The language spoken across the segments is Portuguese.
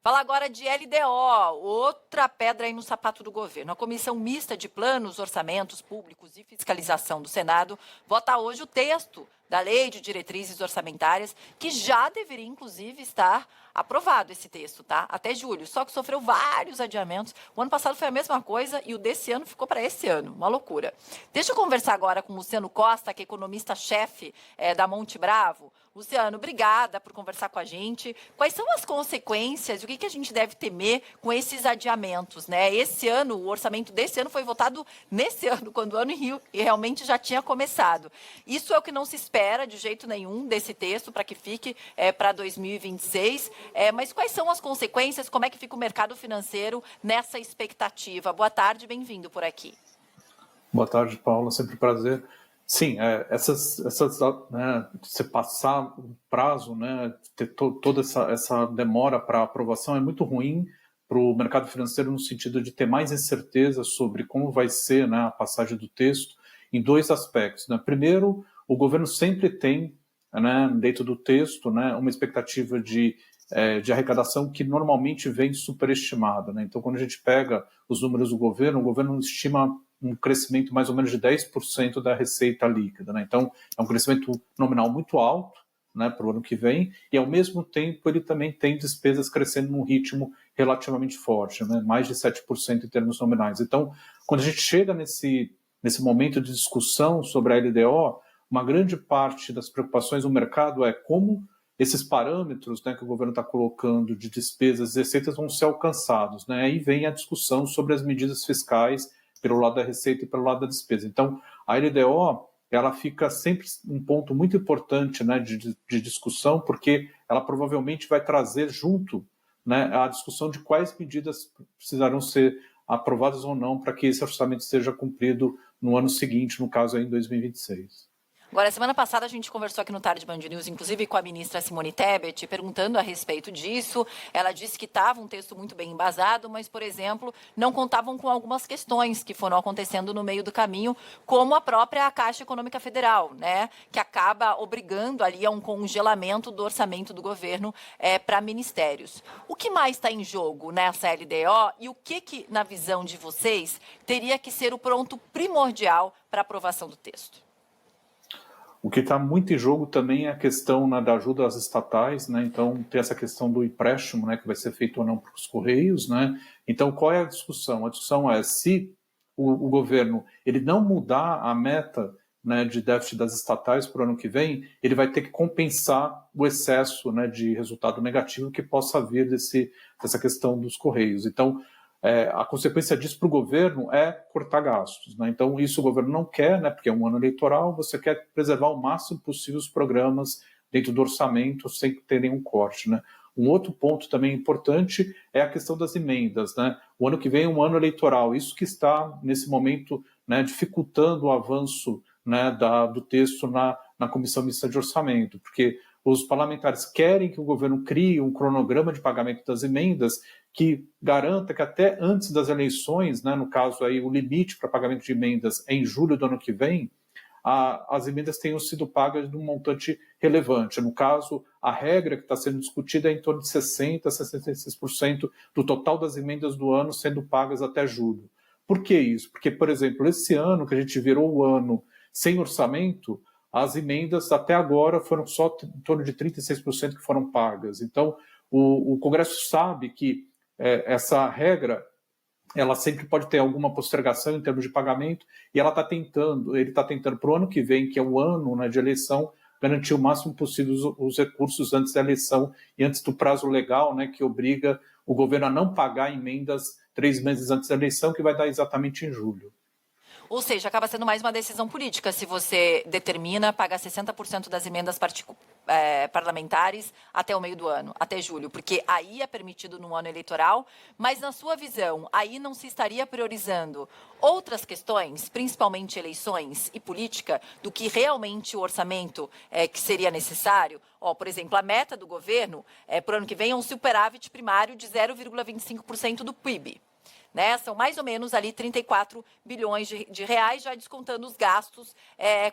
Fala agora de LDO, outra pedra aí no sapato do governo. A Comissão Mista de Planos, Orçamentos Públicos e Fiscalização do Senado vota hoje o texto da Lei de Diretrizes Orçamentárias, que já deveria, inclusive, estar aprovado esse texto, tá? Até julho, só que sofreu vários adiamentos. O ano passado foi a mesma coisa e o desse ano ficou para esse ano, uma loucura. Deixa eu conversar agora com o Luciano Costa, que é economista-chefe da Monte Bravo. Luciano, obrigada por conversar com a gente. Quais são as consequências, o que a gente deve temer com esses adiamentos, né? Esse ano, o orçamento desse ano foi votado nesse ano, quando o ano realmente já tinha começado. Isso é o que não se espera de jeito nenhum desse texto para que fique para 2026. Mas quais são as consequências? Como é que fica o mercado financeiro nessa expectativa? Boa tarde, bem-vindo por aqui. Boa tarde, Paula, sempre um prazer. Sim, né, você passar o prazo, né, ter toda essa demora para aprovação é muito ruim para o mercado financeiro no sentido de ter mais incerteza sobre como vai ser, né, a passagem do texto em dois aspectos, né? Primeiro, o governo sempre tem, né, dentro do texto, né, uma expectativa de arrecadação que normalmente vem superestimada, né? Então, quando a gente pega os números do governo, o governo estima um crescimento mais ou menos de 10% da receita líquida, né? Então, é um crescimento nominal muito alto, né, para o ano que vem, e ao mesmo tempo ele também tem despesas crescendo num ritmo relativamente forte, né, mais de 7% em termos nominais. Então, quando a gente chega nesse momento de discussão sobre a LDO, uma grande parte das preocupações do mercado é como esses parâmetros, né, que o governo está colocando de despesas e receitas vão ser alcançados, né? Aí vem a discussão sobre as medidas fiscais pelo lado da receita e pelo lado da despesa. Então, a LDO, ela fica sempre um ponto muito importante, né, de discussão, porque ela provavelmente vai trazer junto, né, a discussão de quais medidas precisarão ser aprovadas ou não para que esse orçamento seja cumprido no ano seguinte, no caso aí em 2026. Agora, semana passada a gente conversou aqui no Tarde Band News, inclusive com a ministra Simone Tebet, perguntando a respeito disso. Ela disse que estava um texto muito bem embasado, mas, por exemplo, não contavam com algumas questões que foram acontecendo no meio do caminho, como a própria Caixa Econômica Federal, né, que acaba obrigando ali a um congelamento do orçamento do governo para ministérios. O que mais está em jogo nessa LDO e o que, na visão de vocês, teria que ser o ponto primordial para a aprovação do texto? O que está muito em jogo também é a questão, né, da ajuda às estatais, né? Então tem essa questão do empréstimo, né, que vai ser feito ou não para os Correios, né? Então qual é a discussão? A discussão é se o governo ele não mudar a meta, né, de déficit das estatais para o ano que vem, ele vai ter que compensar o excesso, né, de resultado negativo que possa vir dessa questão dos Correios. Então a consequência disso para o governo é cortar gastos, né? Então isso o governo não quer, né, porque é um ano eleitoral, você quer preservar o máximo possível os programas dentro do orçamento sem ter nenhum corte, né? Um outro ponto também importante é a questão das emendas, né? O ano que vem é um ano eleitoral, isso que está nesse momento, né, dificultando o avanço, né, do texto na Comissão Mista de Orçamento, porque os parlamentares querem que o governo crie um cronograma de pagamento das emendas que garanta que até antes das eleições, né, no caso aí o limite para pagamento de emendas é em julho do ano que vem, as emendas tenham sido pagas de um montante relevante. No caso, a regra que está sendo discutida é em torno de 60% a 66% do total das emendas do ano sendo pagas até julho. Por que isso? Porque, por exemplo, esse ano que a gente virou o ano sem orçamento, as emendas até agora foram só em torno de 36% que foram pagas. Então, o Congresso sabe que essa regra ela sempre pode ter alguma postergação em termos de pagamento, e ele está tentando para o ano que vem, que é o ano, né, de eleição, garantir o máximo possível os recursos antes da eleição e antes do prazo legal, né, que obriga o governo a não pagar emendas 3 meses antes da eleição, que vai dar exatamente em julho. Ou seja, acaba sendo mais uma decisão política se você determina pagar 60% das emendas parlamentares até o meio do ano, até julho, porque aí é permitido no ano eleitoral, mas na sua visão, aí não se estaria priorizando outras questões, principalmente eleições e política, do que realmente o orçamento que seria necessário? Por exemplo, a meta do governo para o ano que vem é um superávit primário de 0,25% do PIB. né? São mais ou menos ali 34 bilhões de reais, já descontando os gastos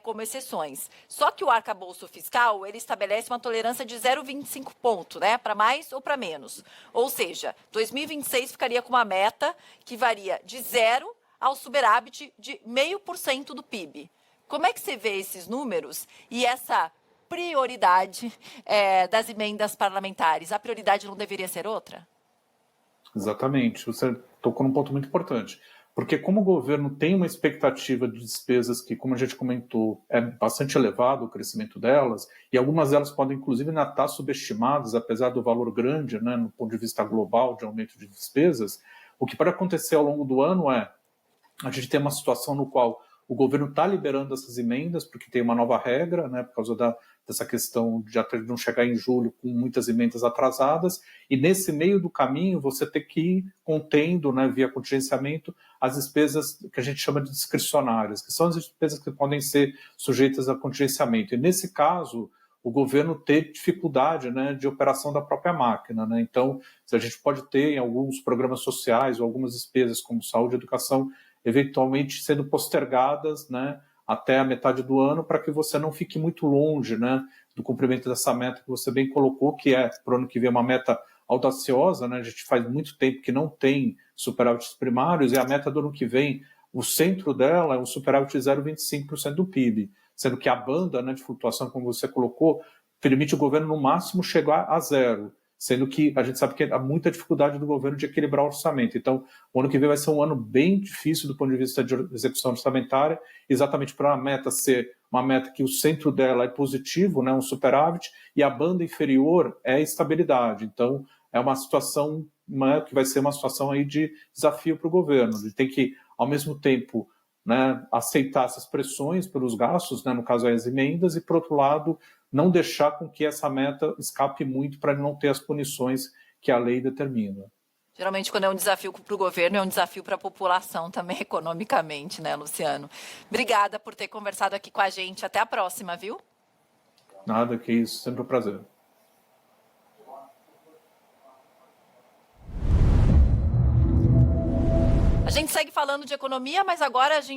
como exceções. Só que o arcabouço fiscal, ele estabelece uma tolerância de 0,25 ponto, né? Para mais ou para menos. Ou seja, 2026 ficaria com uma meta que varia de 0 ao superávit de 0,5% do PIB. Como é que você vê esses números e essa prioridade das emendas parlamentares? A prioridade não deveria ser outra? Exatamente. Você tocou num ponto muito importante. Porque como o governo tem uma expectativa de despesas que, como a gente comentou, é bastante elevado o crescimento delas, e algumas delas podem, inclusive, ainda estar subestimadas, apesar do valor grande, né, no ponto de vista global de aumento de despesas, o que pode acontecer ao longo do ano é a gente tem uma situação no qual o governo está liberando essas emendas, porque tem uma nova regra, né, por causa dessa questão de até não chegar em julho com muitas emendas atrasadas, e nesse meio do caminho você tem que ir contendo, né, via contingenciamento, as despesas que a gente chama de discricionárias, que são as despesas que podem ser sujeitas a contingenciamento. E nesse caso, o governo ter dificuldade, né, de operação da própria máquina, né? Então, a gente pode ter em alguns programas sociais ou algumas despesas como saúde e educação eventualmente sendo postergadas, né, até a metade do ano, para que você não fique muito longe, né, do cumprimento dessa meta que você bem colocou, que é, para o ano que vem, uma meta audaciosa, né? A gente faz muito tempo que não tem superávites primários, e a meta do ano que vem, o centro dela é um superávit de 0,25% do PIB, sendo que a banda, né, de flutuação, como você colocou, permite o governo, no máximo, chegar a zero, sendo que a gente sabe que há muita dificuldade do governo de equilibrar o orçamento. Então, o ano que vem vai ser um ano bem difícil do ponto de vista de execução orçamentária, exatamente para a meta ser uma meta que o centro dela é positivo, né, um superávit, e a banda inferior é estabilidade. Então, é uma situação, né, que vai ser uma situação aí de desafio para o governo. Ele tem que, ao mesmo tempo, né, aceitar essas pressões pelos gastos, né, no caso as emendas, e, por outro lado, não deixar com que essa meta escape muito para não ter as punições que a lei determina. Geralmente, quando é um desafio para o governo, é um desafio para a população também, economicamente, né, Luciano? Obrigada por ter conversado aqui com a gente. Até a próxima, viu? Nada, que isso. Sempre um prazer. A gente segue falando de economia, mas agora a gente